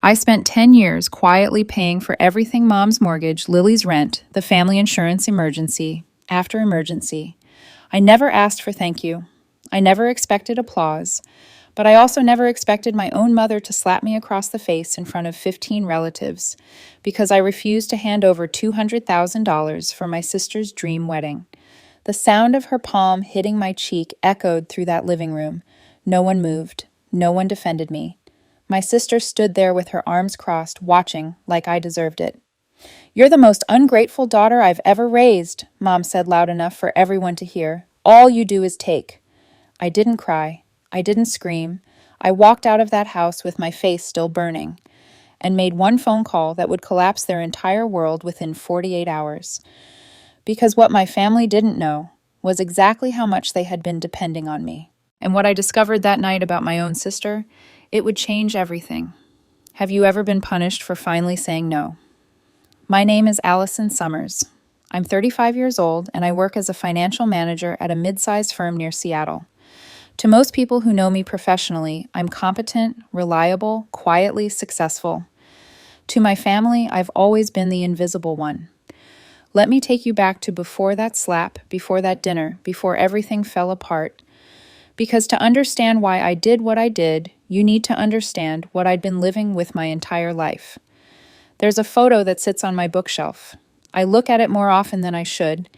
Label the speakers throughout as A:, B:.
A: I spent 10 years quietly paying for everything: Mom's mortgage, Lily's rent, the family insurance, emergency after emergency. I never asked for thank you. I never expected applause, but I also never expected my own mother to slap me across the face in front of 15 relatives because I refused to hand over $200,000 for my sister's dream wedding. The sound of her palm hitting my cheek echoed through that living room. No one moved. No one defended me. My sister stood there with her arms crossed, watching like I deserved it. "You're the most ungrateful daughter I've ever raised," Mom said loud enough for everyone to hear. "All you do is take." I didn't cry. I didn't scream. I walked out of that house with my face still burning and made one phone call that would collapse their entire world within 48 hours. Because what my family didn't know was exactly how much they had been depending on me. And what I discovered that night about my own sister, it would change everything. Have you ever been punished for finally saying no? My name is Allison Summers. I'm 35 years old, and I work as a financial manager at a mid-sized firm near Seattle. To most people who know me professionally, I'm competent, reliable, quietly successful. To my family, I've always been the invisible one. Let me take you back to before that slap, before that dinner, before everything fell apart. Because to understand why I did what I did, you need to understand what I'd been living with my entire life. There's a photo that sits on my bookshelf. I look at it more often than I should.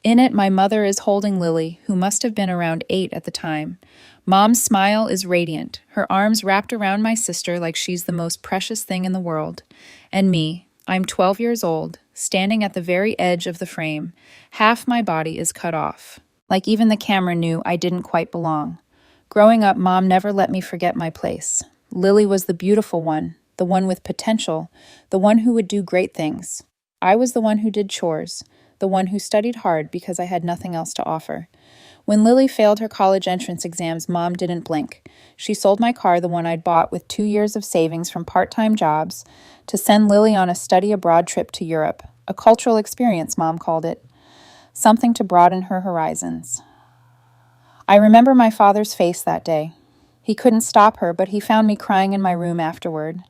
A: In it, my mother is holding Lily, who must have been around 8 at the time. Mom's smile is radiant, her arms wrapped around my sister like she's the most precious thing in the world. And me, I'm 12 years old, standing at the very edge of the frame. Half my body is cut off. Like even the camera knew I didn't quite belong. Growing up, Mom never let me forget my place. Lily was the beautiful one, the one with potential, the one who would do great things. I was the one who did chores, the one who studied hard because I had nothing else to offer. When Lily failed her college entrance exams, Mom didn't blink. She sold my car, the one I'd bought with 2 years of savings from part-time jobs, to send Lily on a study abroad trip to Europe. A cultural experience, Mom called it. Something to broaden her horizons. I remember my father's face that day. He couldn't stop her, but he found me crying in my room afterward.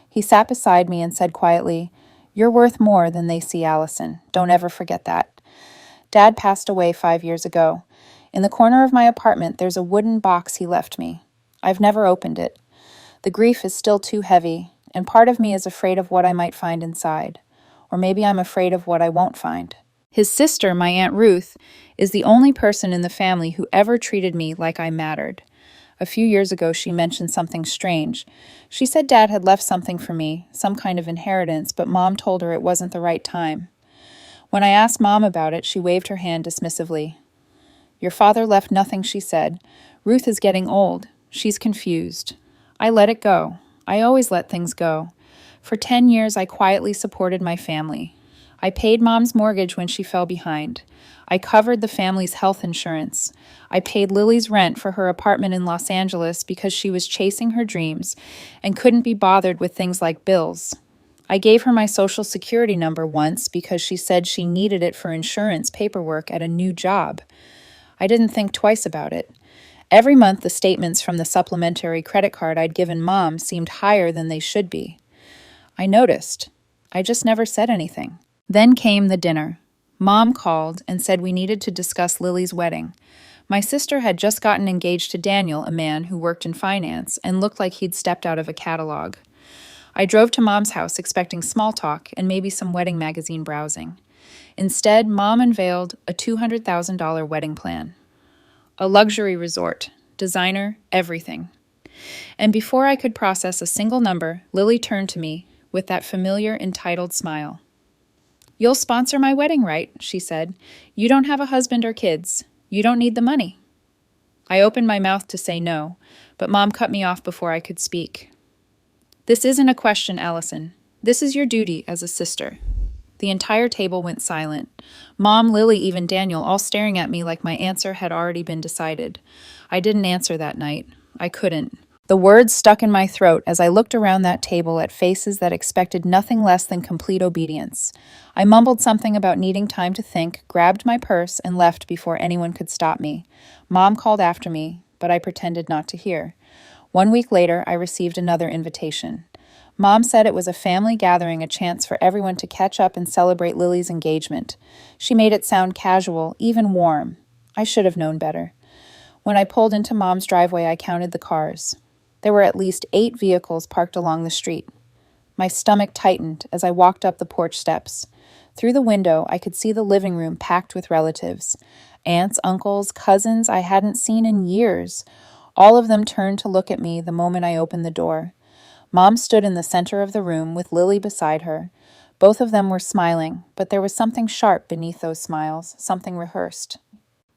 A: He sat beside me and said quietly, "You're worth more than they see, Allison. Don't ever forget that." Dad passed away 5 years ago. In the corner of my apartment, there's a wooden box he left me. I've never opened it. The grief is still too heavy, and part of me is afraid of what I might find inside. Or maybe I'm afraid of what I won't find. His sister, my Aunt Ruth, is the only person in the family who ever treated me like I mattered. A few years ago, she mentioned something strange. She said Dad had left something for me, some kind of inheritance, but Mom told her it wasn't the right time. When I asked Mom about it, she waved her hand dismissively. "Your father left nothing," she said. "Ruth is getting old. She's confused." I let it go. I always let things go. For 10 years, I quietly supported my family. I paid Mom's mortgage when she fell behind. I covered the family's health insurance. I paid Lily's rent for her apartment in Los Angeles because she was chasing her dreams and couldn't be bothered with things like bills. I gave her my social security number once because she said she needed it for insurance paperwork at a new job. I didn't think twice about it. Every month, the statements from the supplementary credit card I'd given Mom seemed higher than they should be. I noticed. I just never said anything. Then came the dinner. Mom called and said we needed to discuss Lily's wedding. My sister had just gotten engaged to Daniel, a man who worked in finance and looked like he'd stepped out of a catalog. I drove to Mom's house expecting small talk and maybe some wedding magazine browsing. Instead, Mom unveiled a $200,000 wedding plan. A luxury resort, designer, everything. And before I could process a single number, Lily turned to me with that familiar, entitled smile. "You'll sponsor my wedding, right?" she said. "You don't have a husband or kids. You don't need the money." I opened my mouth to say no, but Mom cut me off before I could speak. "This isn't a question, Allison. This is your duty as a sister." The entire table went silent. Mom, Lily, even Daniel, all staring at me like my answer had already been decided. I didn't answer that night. I couldn't. The words stuck in my throat as I looked around that table at faces that expected nothing less than complete obedience. I mumbled something about needing time to think, grabbed my purse, and left before anyone could stop me. Mom called after me, but I pretended not to hear. 1 week later, I received another invitation. Mom said it was a family gathering, a chance for everyone to catch up and celebrate Lily's engagement. She made it sound casual, even warm. I should have known better. When I pulled into Mom's driveway, I counted the cars. There were at least 8 vehicles parked along the street. My stomach tightened as I walked up the porch steps. Through the window, I could see the living room packed with relatives. Aunts, uncles, cousins I hadn't seen in years. All of them turned to look at me the moment I opened the door. Mom stood in the center of the room with Lily beside her. Both of them were smiling, but there was something sharp beneath those smiles, something rehearsed.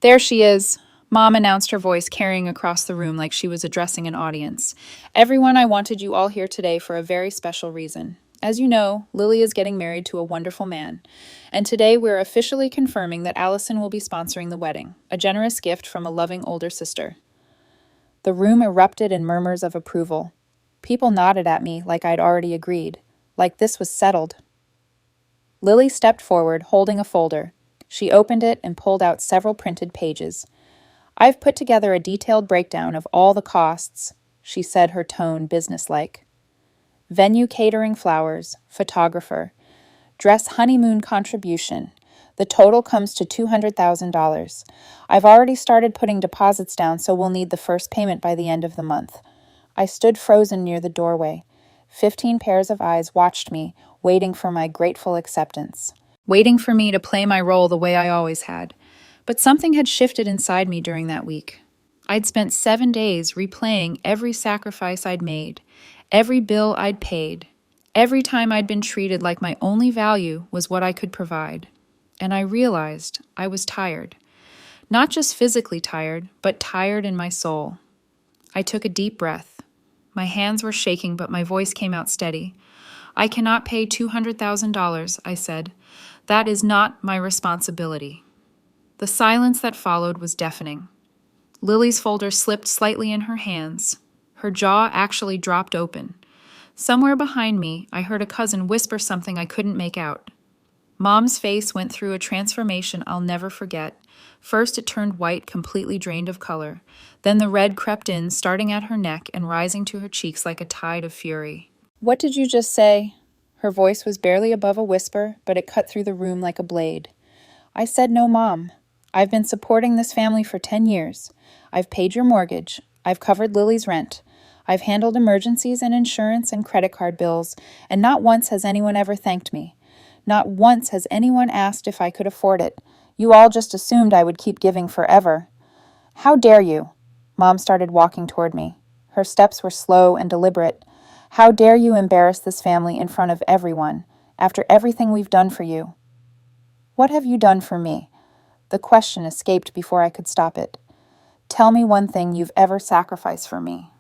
A: "There she is," Mom announced, her voice carrying across the room like she was addressing an audience. "Everyone, I wanted you all here today for a very special reason. As you know, Lily is getting married to a wonderful man, and today we're officially confirming that Allison will be sponsoring the wedding, a generous gift from a loving older sister." The room erupted in murmurs of approval. People nodded at me like I'd already agreed, like this was settled. Lily stepped forward, holding a folder. She opened it and pulled out several printed pages. "I've put together a detailed breakdown of all the costs," she said, her tone businesslike. "Venue catering, flowers, photographer, dress honeymoon contribution. The total comes to $200,000. I've already started putting deposits down, so we'll need the first payment by the end of the month." I stood frozen near the doorway. 15 pairs of eyes watched me, waiting for my grateful acceptance. Waiting for me to play my role the way I always had. But something had shifted inside me during that week. I'd spent 7 days replaying every sacrifice I'd made, every bill I'd paid, every time I'd been treated like my only value was what I could provide. And I realized I was tired. Not just physically tired, but tired in my soul. I took a deep breath. My hands were shaking, but my voice came out steady. "I cannot pay $200,000, I said. "That is not my responsibility." The silence that followed was deafening. Lily's folder slipped slightly in her hands. Her jaw actually dropped open. Somewhere behind me, I heard a cousin whisper something I couldn't make out. Mom's face went through a transformation I'll never forget. First, it turned white, completely drained of color. Then the red crept in, starting at her neck and rising to her cheeks like a tide of fury. "What did you just say?" Her voice was barely above a whisper, but it cut through the room like a blade. "I said no, Mom. I've been supporting this family for 10 years. I've paid your mortgage. I've covered Lily's rent. I've handled emergencies and insurance and credit card bills, and not once has anyone ever thanked me. Not once has anyone asked if I could afford it. You all just assumed I would keep giving forever." "How dare you?" Mom started walking toward me. Her steps were slow and deliberate. "How dare you embarrass this family in front of everyone, after everything we've done for you?" "What have you done for me?" The question escaped before I could stop it. "Tell me one thing you've ever sacrificed for me."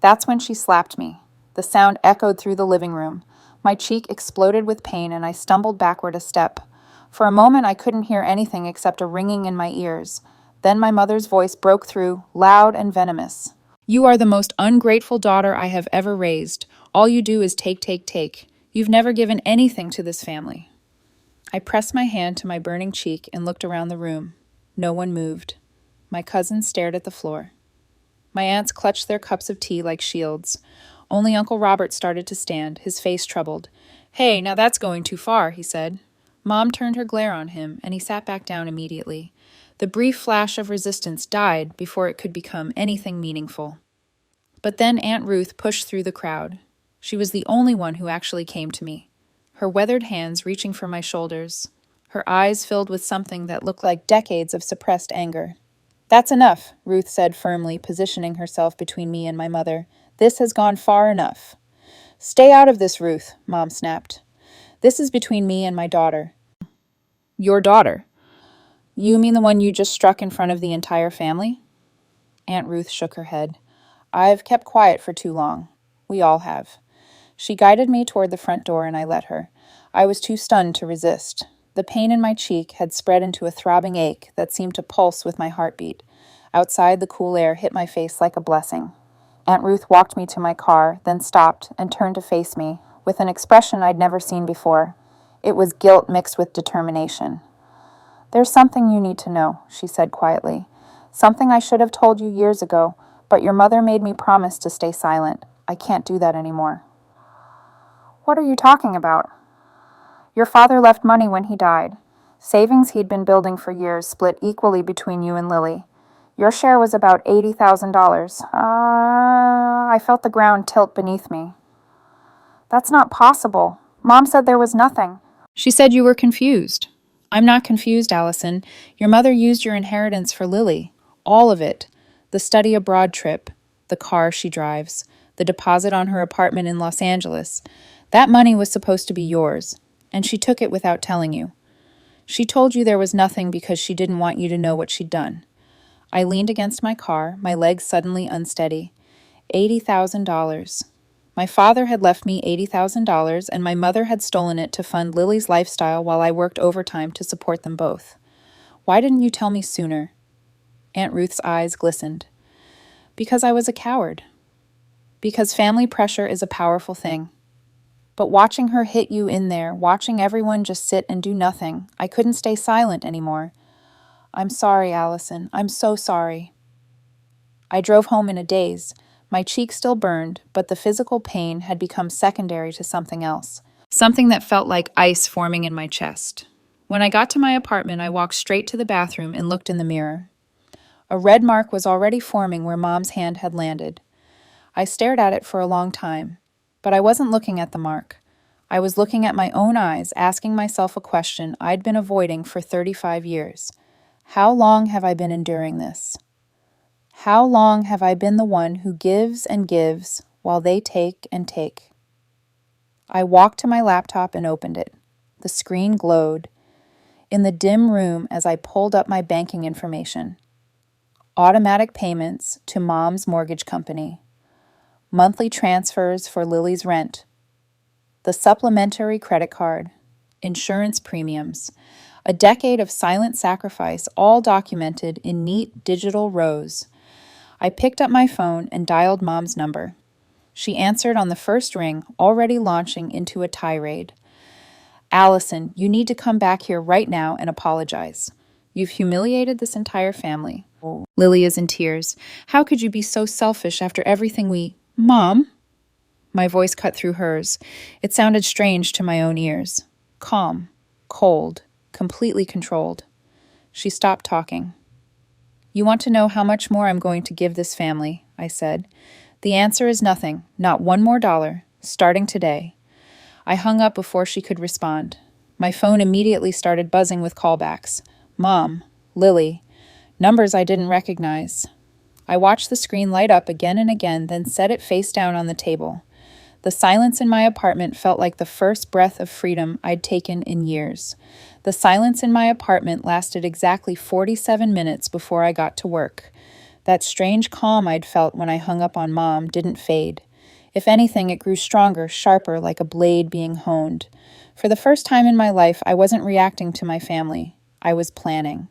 A: That's when she slapped me. The sound echoed through the living room. My cheek exploded with pain and I stumbled backward a step. For a moment I couldn't hear anything except a ringing in my ears. Then my mother's voice broke through, loud and venomous. "You are the most ungrateful daughter I have ever raised. All you do is take, take, take. You've never given anything to this family." I pressed my hand to my burning cheek and looked around the room. No one moved. My cousins stared at the floor. My aunts clutched their cups of tea like shields. Only Uncle Robert started to stand, his face troubled. "Hey, now that's going too far," he said. Mom turned her glare on him, and he sat back down immediately. The brief flash of resistance died before it could become anything meaningful. But then Aunt Ruth pushed through the crowd. She was the only one who actually came to me, her weathered hands reaching for my shoulders, her eyes filled with something that looked like decades of suppressed anger. "That's enough," Ruth said firmly, positioning herself between me and my mother. "This has gone far enough." "Stay out of this, Ruth," Mom snapped. "This is between me and my daughter." "Your daughter? You mean the one you just struck in front of the entire family?" Aunt Ruth shook her head. "I've kept quiet for too long. We all have." She guided me toward the front door and I let her. I was too stunned to resist. The pain in my cheek had spread into a throbbing ache that seemed to pulse with my heartbeat. Outside, the cool air hit my face like a blessing. Aunt Ruth walked me to my car, then stopped and turned to face me, with an expression I'd never seen before. It was guilt mixed with determination. "There's something you need to know," she said quietly. "Something I should have told you years ago, but your mother made me promise to stay silent. I can't do that anymore." What are you talking about? Your father left money when he died. Savings he'd been building for years split equally between you and Lily. Your share was about $80,000. I felt the ground tilt beneath me. That's not possible. Mom said there was nothing. She said you were confused. I'm not confused, Allison. Your mother used your inheritance for Lily. All of it. The study abroad trip, the car she drives, the deposit on her apartment in Los Angeles. That money was supposed to be yours, and she took it without telling you. She told you there was nothing because she didn't want you to know what she'd done. I leaned against my car, my legs suddenly unsteady. $80,000. My father had left me $80,000, and my mother had stolen it to fund Lily's lifestyle while I worked overtime to support them both. Why didn't you tell me sooner? Aunt Ruth's eyes glistened. Because I was a coward. Because family pressure is a powerful thing. But watching her hit you in there, watching everyone just sit and do nothing, I couldn't stay silent anymore. I'm sorry, Allison. I'm so sorry. I drove home in a daze. My cheek still burned, but the physical pain had become secondary to something else. Something that felt like ice forming in my chest. When I got to my apartment, I walked straight to the bathroom and looked in the mirror. A red mark was already forming where Mom's hand had landed. I stared at it for a long time, but I wasn't looking at the mark. I was looking at my own eyes, asking myself a question I'd been avoiding for 35 years. How long have I been enduring this? How long have I been the one who gives and gives while they take and take? I walked to my laptop and opened it. The screen glowed. In the dim room as I pulled up my banking information. Automatic payments to Mom's mortgage company. Monthly transfers for Lily's rent. The supplementary credit card. Insurance premiums. A decade of silent sacrifice, all documented in neat digital rows. I picked up my phone and dialed Mom's number. She answered on the first ring, already launching into a tirade. Allison, you need to come back here right now and apologize. You've humiliated this entire family. Lily is in tears. How could you be so selfish after everything we— Mom? My voice cut through hers. It sounded strange to my own ears. Calm, cold, completely controlled. She stopped talking. You want to know how much more I'm going to give this family, I said. The answer is nothing, not one more dollar, starting today. I hung up before she could respond. My phone immediately started buzzing with callbacks. Mom, Lily, numbers I didn't recognize. I watched the screen light up again and again, then set it face down on the table. The silence in my apartment felt like the first breath of freedom I'd taken in years. The silence in my apartment lasted exactly 47 minutes before I got to work. That strange calm I'd felt when I hung up on Mom didn't fade. If anything, it grew stronger, sharper, like a blade being honed. For the first time in my life, I wasn't reacting to my family. I was planning.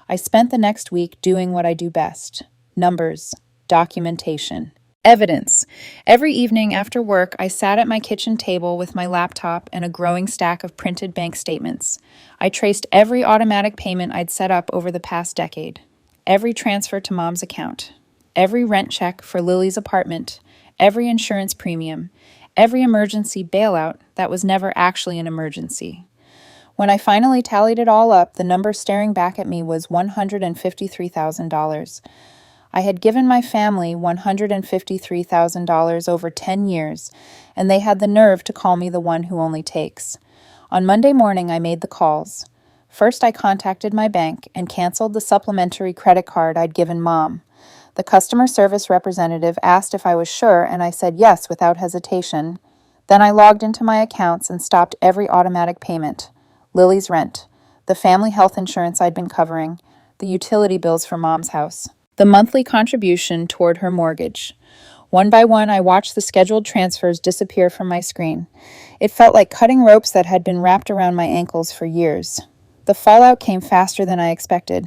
A: I spent the next week doing what I do best. Numbers, documentation, evidence. Every evening after work, I sat at my kitchen table with my laptop and a growing stack of printed bank statements. I traced every automatic payment I'd set up over the past decade. Every transfer to Mom's account. Every rent check for Lily's apartment. Every insurance premium. Every emergency bailout that was never actually an emergency. When I finally tallied it all up, the number staring back at me was $153,000. I had given my family $153,000 over 10 years, and they had the nerve to call me the one who only takes. On Monday morning, I made the calls. First, I contacted my bank and canceled the supplementary credit card I'd given Mom. The customer service representative asked if I was sure, and I said yes without hesitation. Then I logged into my accounts and stopped every automatic payment. Lily's rent, the family health insurance I'd been covering, the utility bills for Mom's house, the monthly contribution toward her mortgage. One by one, I watched the scheduled transfers disappear from my screen. It felt like cutting ropes that had been wrapped around my ankles for years. The fallout came faster than I expected.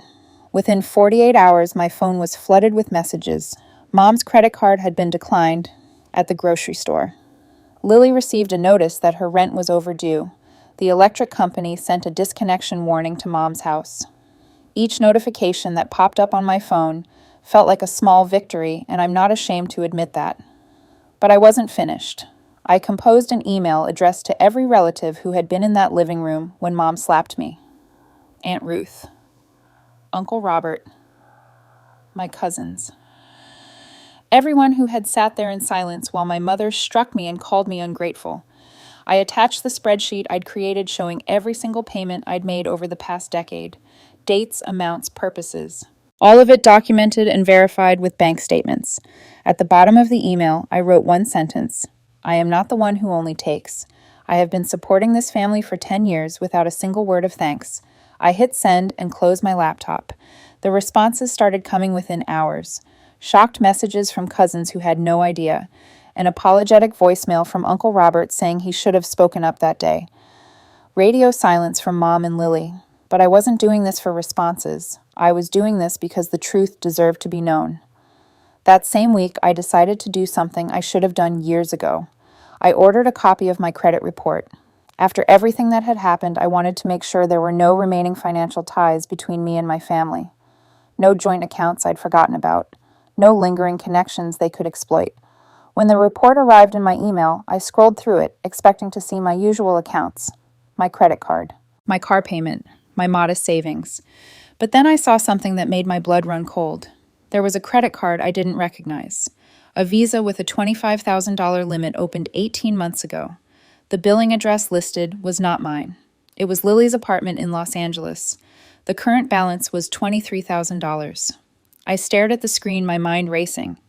A: Within 48 hours, my phone was flooded with messages. Mom's credit card had been declined at the grocery store. Lily received a notice that her rent was overdue. The electric company sent a disconnection warning to Mom's house. Each notification that popped up on my phone felt like a small victory, and I'm not ashamed to admit that. But I wasn't finished. I composed an email addressed to every relative who had been in that living room when Mom slapped me. Aunt Ruth, Uncle Robert, my cousins. Everyone who had sat there in silence while my mother struck me and called me ungrateful. I attached the spreadsheet I'd created showing every single payment I'd made over the past decade. Dates, amounts, purposes. All of it documented and verified with bank statements. At the bottom of the email, I wrote one sentence. I am not the one who only takes. I have been supporting this family for 10 years without a single word of thanks. I hit send and closed my laptop. The responses started coming within hours. Shocked messages from cousins who had no idea. An apologetic voicemail from Uncle Robert saying he should have spoken up that day. Radio silence from Mom and Lily. But I wasn't doing this for responses. I was doing this because the truth deserved to be known. That same week, I decided to do something I should have done years ago. I ordered a copy of my credit report. After everything that had happened, I wanted to make sure there were no remaining financial ties between me and my family. No joint accounts I'd forgotten about. No lingering connections they could exploit. When the report arrived in my email, I scrolled through it, expecting to see my usual accounts. My credit card. My car payment. My modest savings. But then I saw something that made my blood run cold. There was a credit card I didn't recognize. A Visa with a $25,000 limit opened 18 months ago. The billing address listed was not mine. It was Lily's apartment in Los Angeles. The current balance was $23,000. I stared at the screen, my mind racing.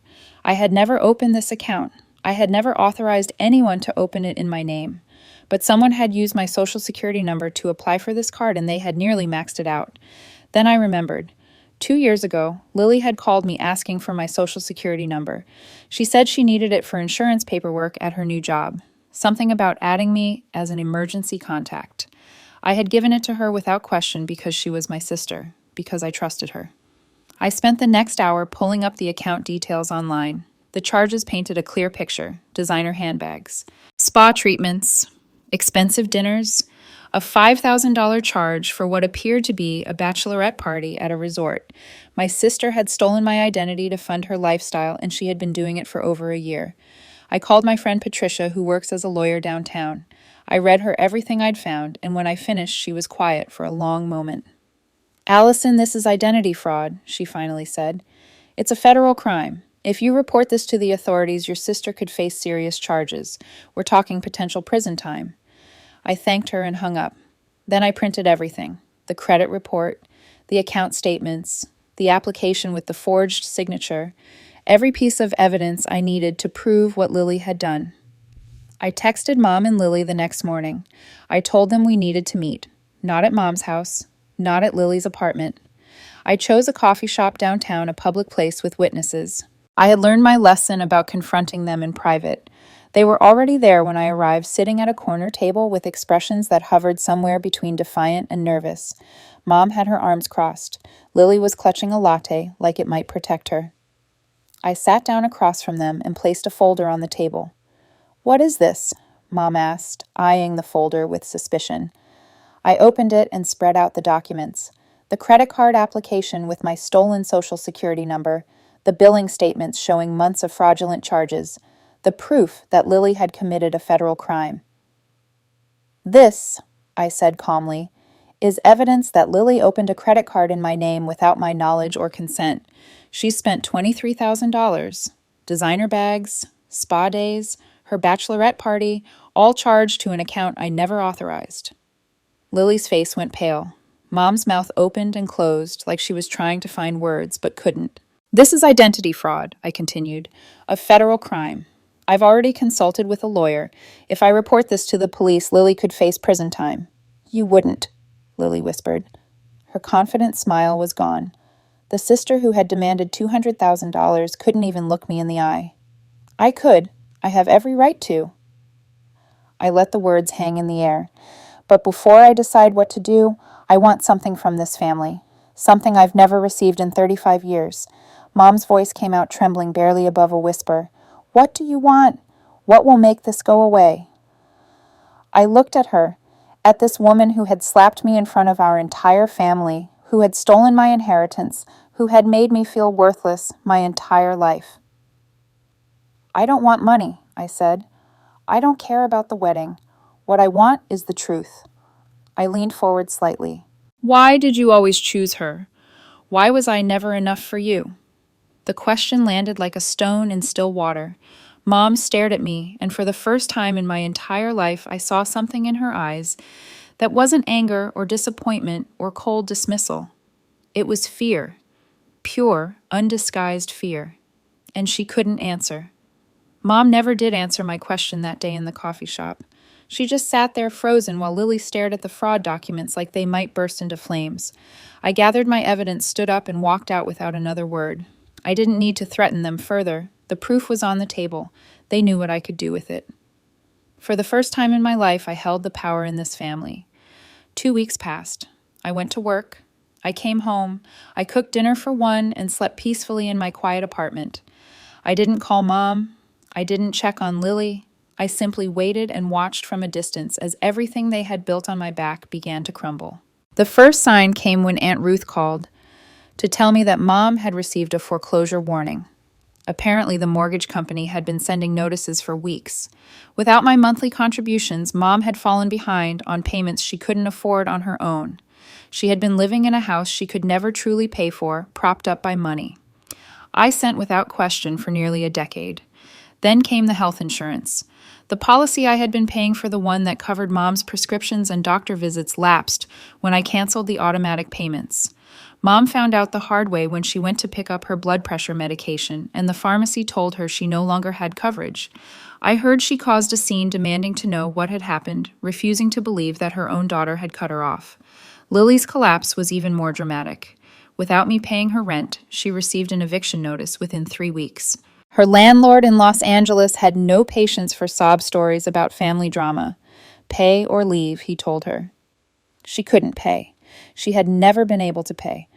A: I had never opened this account. I had never authorized anyone to open it in my name. But someone had used my social security number to apply for this card and they had nearly maxed it out. Then I remembered. 2 years ago, Lily had called me asking for my social security number. She said she needed it for insurance paperwork at her new job. Something about adding me as an emergency contact. I had given it to her without question because she was my sister, because I trusted her. I spent the next hour pulling up the account details online. The charges painted a clear picture: designer handbags, spa treatments, expensive dinners, a $5,000 charge for what appeared to be a bachelorette party at a resort. My sister had stolen my identity to fund her lifestyle, and she had been doing it for over a year. I called my friend Patricia, who works as a lawyer downtown. I read her everything I'd found, and when I finished, she was quiet for a long moment. "Allison, this is identity fraud," she finally said. "It's a federal crime. If you report this to the authorities, your sister could face serious charges. We're talking potential prison time." I thanked her and hung up. Then I printed everything: the credit report, the account statements, the application with the forged signature, every piece of evidence I needed to prove what Lily had done. I texted Mom and Lily the next morning. I told them we needed to meet. Not at Mom's house, not at Lily's apartment. I chose a coffee shop downtown, a public place with witnesses. I had learned my lesson about confronting them in private. They were already there when I arrived, sitting at a corner table with expressions that hovered somewhere between defiant and nervous. Mom had her arms crossed. Lily was clutching a latte, like it might protect her. I sat down across from them and placed a folder on the table. "What is this?" Mom asked, eyeing the folder with suspicion. I opened it and spread out the documents. The credit card application with my stolen social security number, the billing statements showing months of fraudulent charges, the proof that Lily had committed a federal crime. "This," I said calmly, "is evidence that Lily opened a credit card in my name without my knowledge or consent. She spent $23,000, designer bags, spa days, her bachelorette party, all charged to an account I never authorized." Lily's face went pale. Mom's mouth opened and closed like she was trying to find words but couldn't. "This is identity fraud," I continued, "a federal crime. I've already consulted with a lawyer. If I report this to the police, Lily could face prison time." "You wouldn't," Lily whispered. Her confident smile was gone. The sister who had demanded $200,000 couldn't even look me in the eye. "I could. I have every right to." I let the words hang in the air. "But before I decide what to do, I want something from this family. Something I've never received in 35 years. Mom's voice came out trembling barely above a whisper. "What do you want? What will make this go away?" I looked at her, at this woman who had slapped me in front of our entire family, who had stolen my inheritance, who had made me feel worthless my entire life. "I don't want money," I said. I don't care about the wedding. What I want is the truth. I leaned forward slightly. Why did you always choose her? Why was I never enough for you? The question landed like a stone in still water. Mom stared at me, and for the first time in my entire life, I saw something in her eyes that wasn't anger or disappointment or cold dismissal. It was fear, pure, undisguised fear. And she couldn't answer. Mom never did answer my question that day in the coffee shop. She just sat there frozen while Lily stared at the fraud documents like they might burst into flames. I gathered my evidence, stood up, and walked out without another word. I didn't need to threaten them further. The proof was on the table. They knew what I could do with it. For the first time in my life, I held the power in this family. 2 weeks passed. I went to work. I came home. I cooked dinner for one and slept peacefully in my quiet apartment. I didn't call Mom. I didn't check on Lily. I simply waited and watched from a distance as everything they had built on my back began to crumble. The first sign came when Aunt Ruth called to tell me that Mom had received a foreclosure warning. Apparently, the mortgage company had been sending notices for weeks. Without my monthly contributions, Mom had fallen behind on payments she couldn't afford on her own. She had been living in a house she could never truly pay for, propped up by money. I sent without question for nearly a decade. Then came the health insurance. The policy I had been paying for, the one that covered Mom's prescriptions and doctor visits, lapsed when I canceled the automatic payments. Mom found out the hard way when she went to pick up her blood pressure medication, and the pharmacy told her she no longer had coverage. I heard she caused a scene demanding to know what had happened, refusing to believe that her own daughter had cut her off. Lily's collapse was even more dramatic. Without me paying her rent, she received an eviction notice within 3 weeks. Her landlord in Los Angeles had no patience for sob stories about family drama. Pay or leave, he told her. She couldn't pay. She had never been able to pay.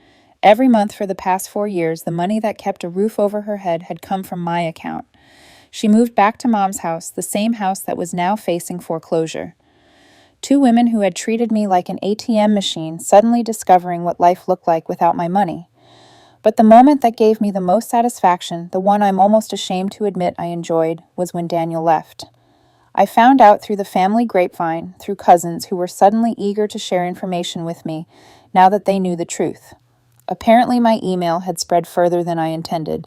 A: Every month for the past 4 years, the money that kept a roof over her head had come from my account. She moved back to Mom's house, the same house that was now facing foreclosure. 2 women who had treated me like an ATM machine, suddenly discovering what life looked like without my money. But the moment that gave me the most satisfaction, the one I'm almost ashamed to admit I enjoyed, was when Daniel left. I found out through the family grapevine, through cousins who were suddenly eager to share information with me, now that they knew the truth. Apparently my email had spread further than I intended.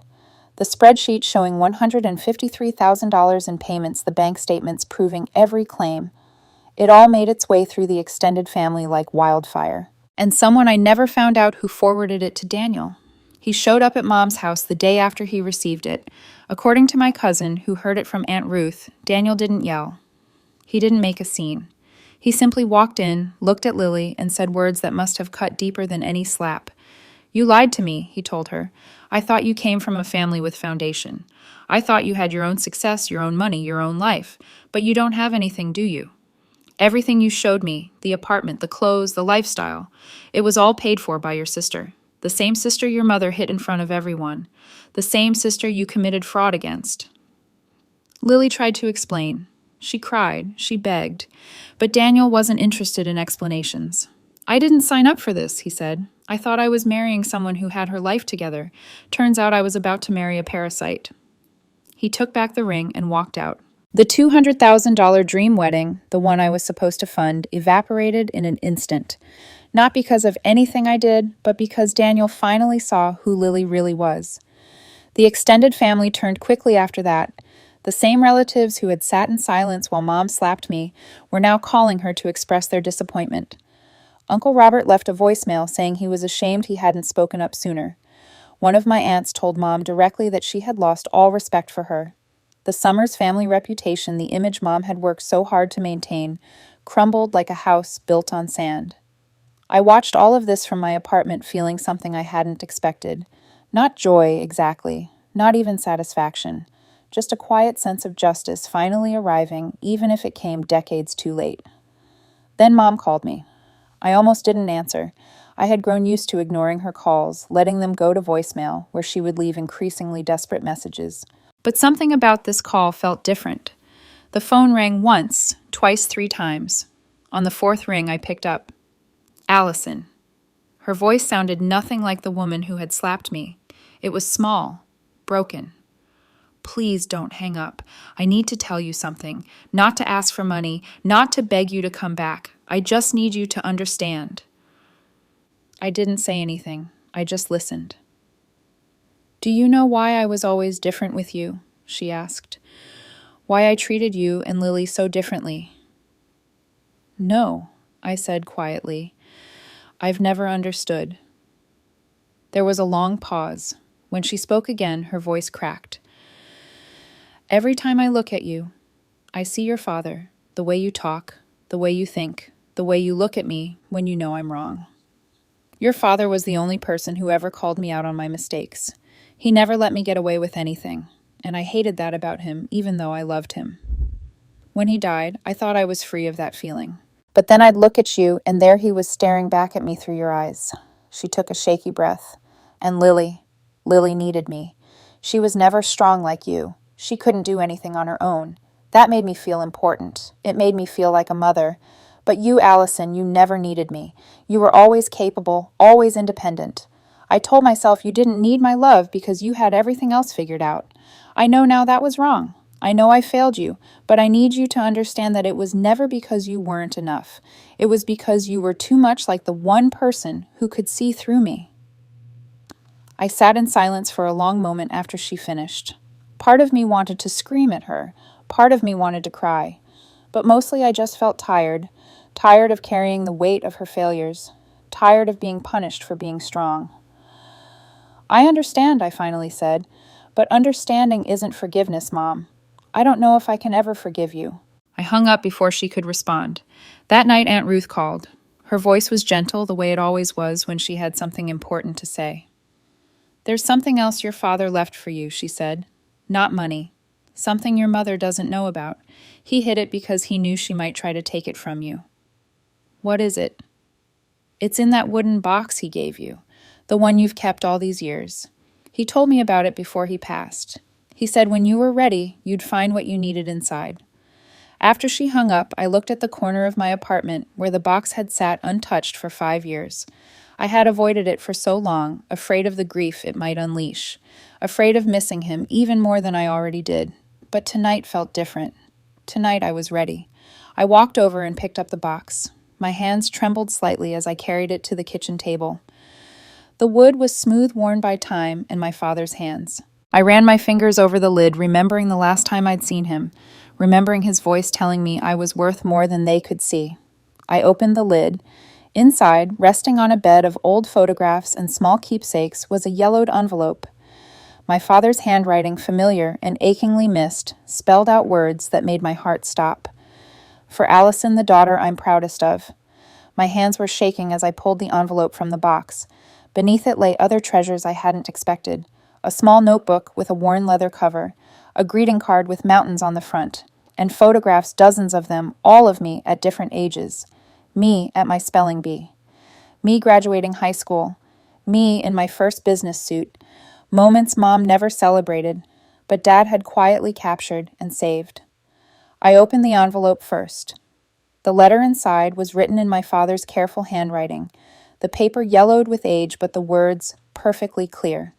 A: The spreadsheet showing $153,000 in payments, the bank statements proving every claim. It all made its way through the extended family like wildfire. And someone I never found out who forwarded it to Daniel. He showed up at Mom's house the day after he received it. According to my cousin, who heard it from Aunt Ruth, Daniel didn't yell. He didn't make a scene. He simply walked in, looked at Lily, and said words that must have cut deeper than any slap. "You lied to me," he told her. "I thought you came from a family with foundation. I thought you had your own success, your own money, your own life. But you don't have anything, do you? Everything you showed me, the apartment, the clothes, the lifestyle, it was all paid for by your sister. The same sister your mother hit in front of everyone. The same sister you committed fraud against." Lily tried to explain. She cried, she begged. But Daniel wasn't interested in explanations. "I didn't sign up for this," he said. "I thought I was marrying someone who had her life together. Turns out I was about to marry a parasite." He took back the ring and walked out. The $200,000 dream wedding, the one I was supposed to fund, evaporated in an instant. Not because of anything I did, but because Daniel finally saw who Lily really was. The extended family turned quickly after that. The same relatives who had sat in silence while Mom slapped me were now calling her to express their disappointment. Uncle Robert left a voicemail saying he was ashamed he hadn't spoken up sooner. One of my aunts told Mom directly that she had lost all respect for her. The Summers family reputation, the image Mom had worked so hard to maintain, crumbled like a house built on sand. I watched all of this from my apartment, feeling something I hadn't expected. Not joy, exactly. Not even satisfaction. Just a quiet sense of justice finally arriving, even if it came decades too late. Then Mom called me. I almost didn't answer. I had grown used to ignoring her calls, letting them go to voicemail, where she would leave increasingly desperate messages. But something about this call felt different. The phone rang once, twice, 3 times. On the 4th ring, I picked up. Allison. Her voice sounded nothing like the woman who had slapped me. It was small, broken. Please don't hang up. I need to tell you something. Not to ask for money, not to beg you to come back. I just need you to understand." I didn't say anything. I just listened. "Do you know why I was always different with you?" she asked. "Why I treated you and Lily so differently?" "No," I said quietly. "I've never understood." There was a long pause. When she spoke again, her voice cracked. "Every time I look at you, I see your father, the way you talk, the way you think, the way you look at me when you know I'm wrong. Your father was the only person who ever called me out on my mistakes. He never let me get away with anything, and I hated that about him, even though I loved him. When he died, I thought I was free of that feeling. But then I'd look at you, and there he was staring back at me through your eyes." She took a shaky breath. "And Lily needed me. She was never strong like you. She couldn't do anything on her own. That made me feel important. It made me feel like a mother. But you, Allison, you never needed me. You were always capable, always independent. I told myself you didn't need my love because you had everything else figured out. I know now that was wrong. I know I failed you, but I need you to understand that it was never because you weren't enough. It was because you were too much like the one person who could see through me." I sat in silence for a long moment after she finished. Part of me wanted to scream at her. Part of me wanted to cry. But mostly I just felt tired of carrying the weight of her failures, tired of being punished for being strong. "I understand," I finally said, "but understanding isn't forgiveness, Mom. I don't know if I can ever forgive you." I hung up before she could respond. That night Aunt Ruth called. Her voice was gentle, the way it always was when she had something important to say. "There's something else your father left for you," she said. "Not money. Something your mother doesn't know about. He hid it because he knew she might try to take it from you." "What is it?" "It's in that wooden box he gave you, the one you've kept all these years. He told me about it before he passed. He said when you were ready, you'd find what you needed inside." After she hung up, I looked at the corner of my apartment where the box had sat untouched for 5 years. I had avoided it for so long, afraid of the grief it might unleash, afraid of missing him even more than I already did. But tonight felt different. Tonight I was ready. I walked over and picked up the box. My hands trembled slightly as I carried it to the kitchen table. The wood was smooth worn by time and my father's hands. I ran my fingers over the lid, remembering the last time I'd seen him, remembering his voice telling me I was worth more than they could see. I opened the lid. Inside, resting on a bed of old photographs and small keepsakes, was a yellowed envelope. My father's handwriting, familiar and achingly missed, spelled out words that made my heart stop. "For Allison, the daughter I'm proudest of." My hands were shaking as I pulled the envelope from the box. Beneath it lay other treasures I hadn't expected. A small notebook with a worn leather cover, a greeting card with mountains on the front, and photographs, dozens of them, all of me at different ages. Me at my spelling bee. Me graduating high school. Me in my first business suit. Moments Mom never celebrated, but Dad had quietly captured and saved. I opened the envelope first. The letter inside was written in my father's careful handwriting, the paper yellowed with age, but the words perfectly clear.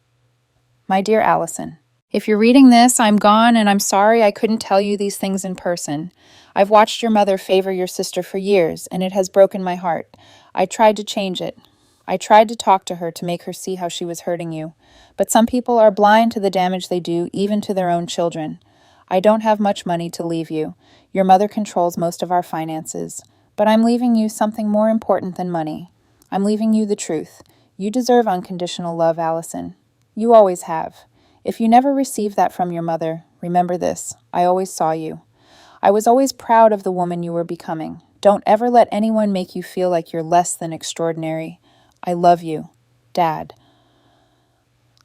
A: "My dear Allison, if you're reading this, I'm gone and I'm sorry I couldn't tell you these things in person. I've watched your mother favor your sister for years, and it has broken my heart. I tried to change it. I tried to talk to her to make her see how she was hurting you. But some people are blind to the damage they do, even to their own children. I don't have much money to leave you. Your mother controls most of our finances. But I'm leaving you something more important than money. I'm leaving you the truth. You deserve unconditional love, Allison. You always have. If you never received that from your mother, remember this. I always saw you. I was always proud of the woman you were becoming. Don't ever let anyone make you feel like you're less than extraordinary. I love you. Dad."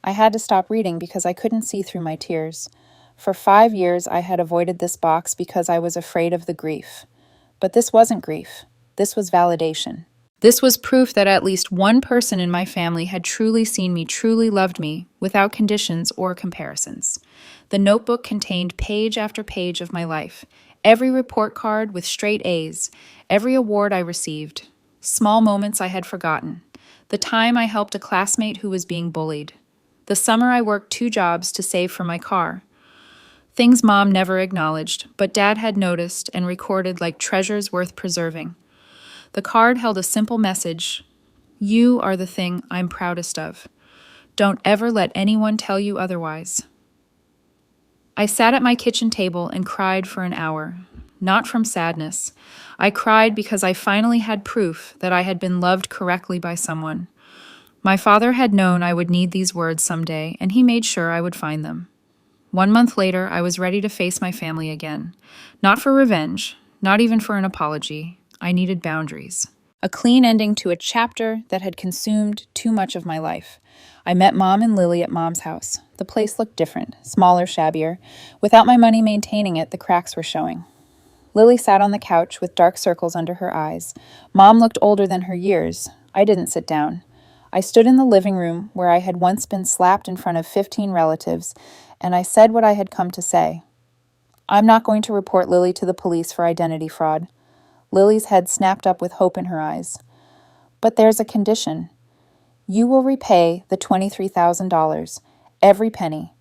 A: I had to stop reading because I couldn't see through my tears. For 5 years, I had avoided this box because I was afraid of the grief. But this wasn't grief. This was validation. This was proof that at least one person in my family had truly seen me, truly loved me, without conditions or comparisons. The notebook contained page after page of my life, every report card with straight A's, every award I received, small moments I had forgotten, the time I helped a classmate who was being bullied, the summer I worked 2 jobs to save for my car, Things Mom never acknowledged, but Dad had noticed and recorded like treasures worth preserving. The card held a simple message: "You are the thing I'm proudest of. Don't ever let anyone tell you otherwise." I sat at my kitchen table and cried for an hour. Not from sadness. I cried because I finally had proof that I had been loved correctly by someone. My father had known I would need these words someday, and he made sure I would find them. 1 month later, I was ready to face my family again. Not for revenge, not even for an apology. I needed boundaries. A clean ending to a chapter that had consumed too much of my life. I met Mom and Lily at Mom's house. The place looked different, smaller, shabbier. Without my money maintaining it, the cracks were showing. Lily sat on the couch with dark circles under her eyes. Mom looked older than her years. I didn't sit down. I stood in the living room where I had once been slapped in front of 15 relatives, and I said what I had come to say. I'm not going to report Lily to the police for identity fraud. Lily's head snapped up with hope in her eyes. But there's a condition. You will repay the $23,000, every penny.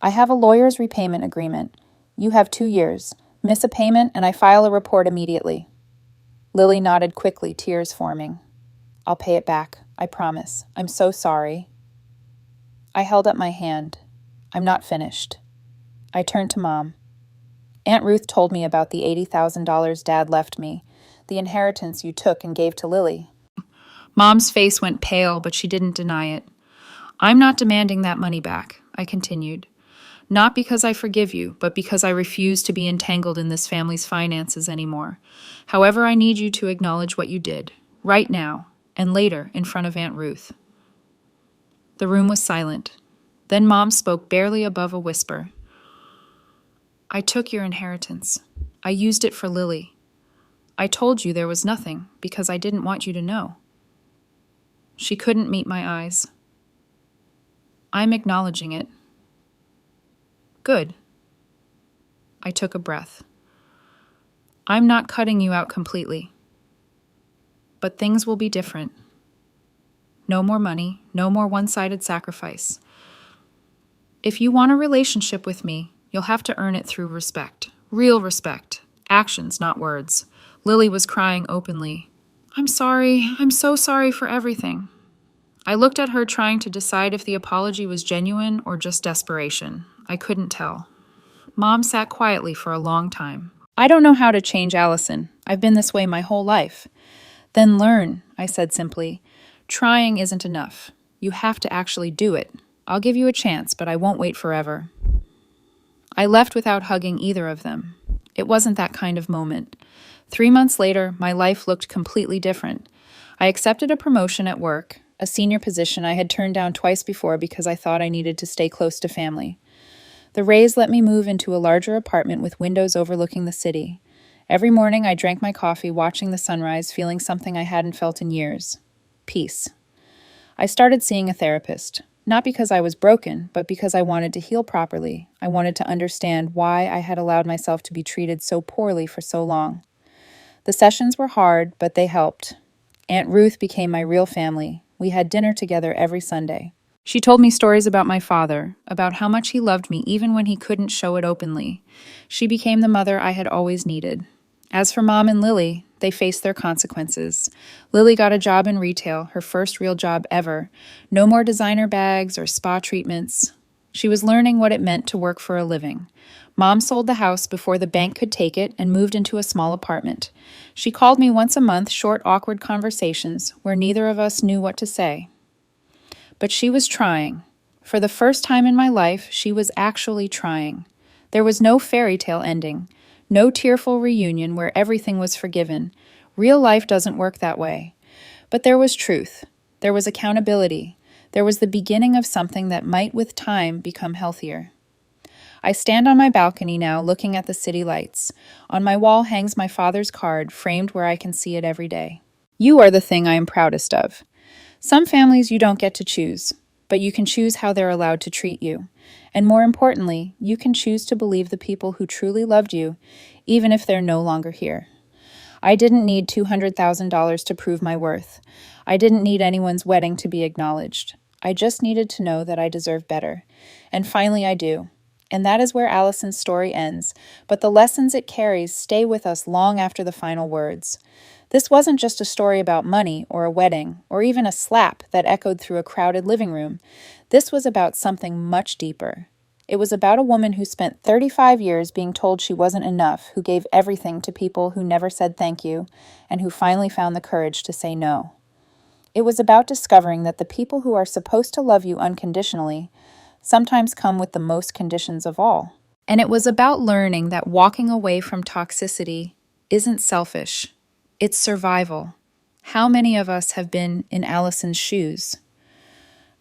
A: I have a lawyer's repayment agreement. You have 2 years. Miss a payment and I file a report immediately. Lily nodded quickly, tears forming. I'll pay it back, I promise. I'm so sorry. I held up my hand. I'm not finished. I turned to Mom. Aunt Ruth told me about the $80,000 Dad left me, the inheritance you took and gave to Lily. Mom's face went pale, but she didn't deny it. I'm not demanding that money back, I continued. Not because I forgive you, but because I refuse to be entangled in this family's finances anymore. However, I need you to acknowledge what you did, right now, and later in front of Aunt Ruth. The room was silent. Then Mom spoke barely above a whisper. I took your inheritance. I used it for Lily. I told you there was nothing because I didn't want you to know. She couldn't meet my eyes. I'm acknowledging it. Good. I took a breath. I'm not cutting you out completely. But things will be different. No more money, no more one-sided sacrifice. If you want a relationship with me, you'll have to earn it through respect. Real respect. Actions, not words. Lily was crying openly. I'm sorry. I'm so sorry for everything. I looked at her, trying to decide if the apology was genuine or just desperation. I couldn't tell. Mom sat quietly for a long time. I don't know how to change Allison. I've been this way my whole life. Then learn, I said simply. Trying isn't enough. You have to actually do it. I'll give you a chance, but I won't wait forever. I left without hugging either of them. It wasn't that kind of moment. 3 months later, my life looked completely different. I accepted a promotion at work, a senior position I had turned down twice before because I thought I needed to stay close to family. The raise let me move into a larger apartment with windows overlooking the city. Every morning I drank my coffee, watching the sunrise, feeling something I hadn't felt in years. Peace. I started seeing a therapist. Not because I was broken, but because I wanted to heal properly. I wanted to understand why I had allowed myself to be treated so poorly for so long. The sessions were hard, but they helped. Aunt Ruth became my real family. We had dinner together every Sunday. She told me stories about my father, about how much he loved me even when he couldn't show it openly. She became the mother I had always needed. As for Mom and Lily, they faced their consequences. Lily got a job in retail, her first real job ever. No more designer bags or spa treatments. She was learning what it meant to work for a living. Mom sold the house before the bank could take it and moved into a small apartment. She called me once a month, short, awkward conversations where neither of us knew what to say. But she was trying. For the first time in my life, she was actually trying. There was no fairy tale ending. No tearful reunion where everything was forgiven. Real life doesn't work that way. But there was truth. There was accountability. There was the beginning of something that might, with time, become healthier. I stand on my balcony now, looking at the city lights. On my wall hangs my father's card, framed where I can see it every day. You are the thing I am proudest of. Some families you don't get to choose, but you can choose how they're allowed to treat you. And more importantly, you can choose to believe the people who truly loved you, even if they're no longer here. I didn't need $200,000 to prove my worth. I didn't need anyone's wedding to be acknowledged. I just needed to know that I deserve better. And finally I do. And that is where Allison's story ends, but the lessons it carries stay with us long after the final words. This wasn't just a story about money or a wedding or even a slap that echoed through a crowded living room. This was about something much deeper. It was about a woman who spent 35 years being told she wasn't enough, who gave everything to people who never said thank you, and who finally found the courage to say no. It was about discovering that the people who are supposed to love you unconditionally sometimes come with the most conditions of all. And it was about learning that walking away from toxicity isn't selfish, it's survival. How many of us have been in Allison's shoes?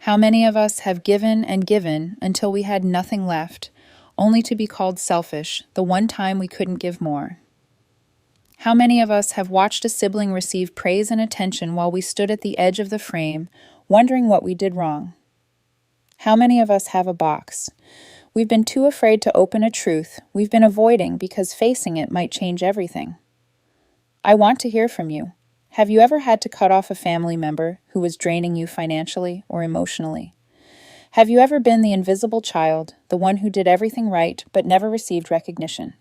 A: How many of us have given and given until we had nothing left, only to be called selfish the one time we couldn't give more? How many of us have watched a sibling receive praise and attention while we stood at the edge of the frame, wondering what we did wrong? How many of us have a box? We've been too afraid to open a truth we've been avoiding because facing it might change everything. I want to hear from you. Have you ever had to cut off a family member who was draining you financially or emotionally? Have you ever been the invisible child, the one who did everything right but never received recognition?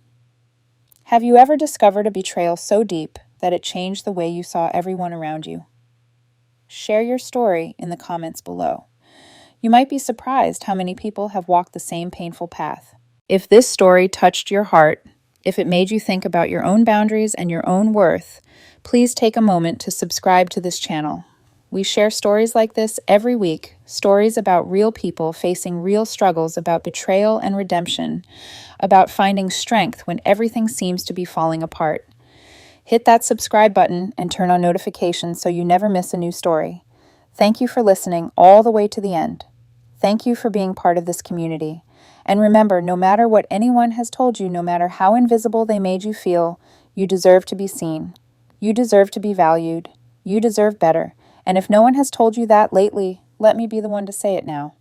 A: Have you ever discovered a betrayal so deep that it changed the way you saw everyone around you? Share your story in the comments below. You might be surprised how many people have walked the same painful path. If this story touched your heart, if it made you think about your own boundaries and your own worth, please take a moment to subscribe to this channel. We share stories like this every week, stories about real people facing real struggles about betrayal and redemption, about finding strength when everything seems to be falling apart. Hit that subscribe button and turn on notifications so you never miss a new story. Thank you for listening all the way to the end. Thank you for being part of this community. And remember, no matter what anyone has told you, no matter how invisible they made you feel, you deserve to be seen. You deserve to be valued. You deserve better. And if no one has told you that lately, let me be the one to say it now.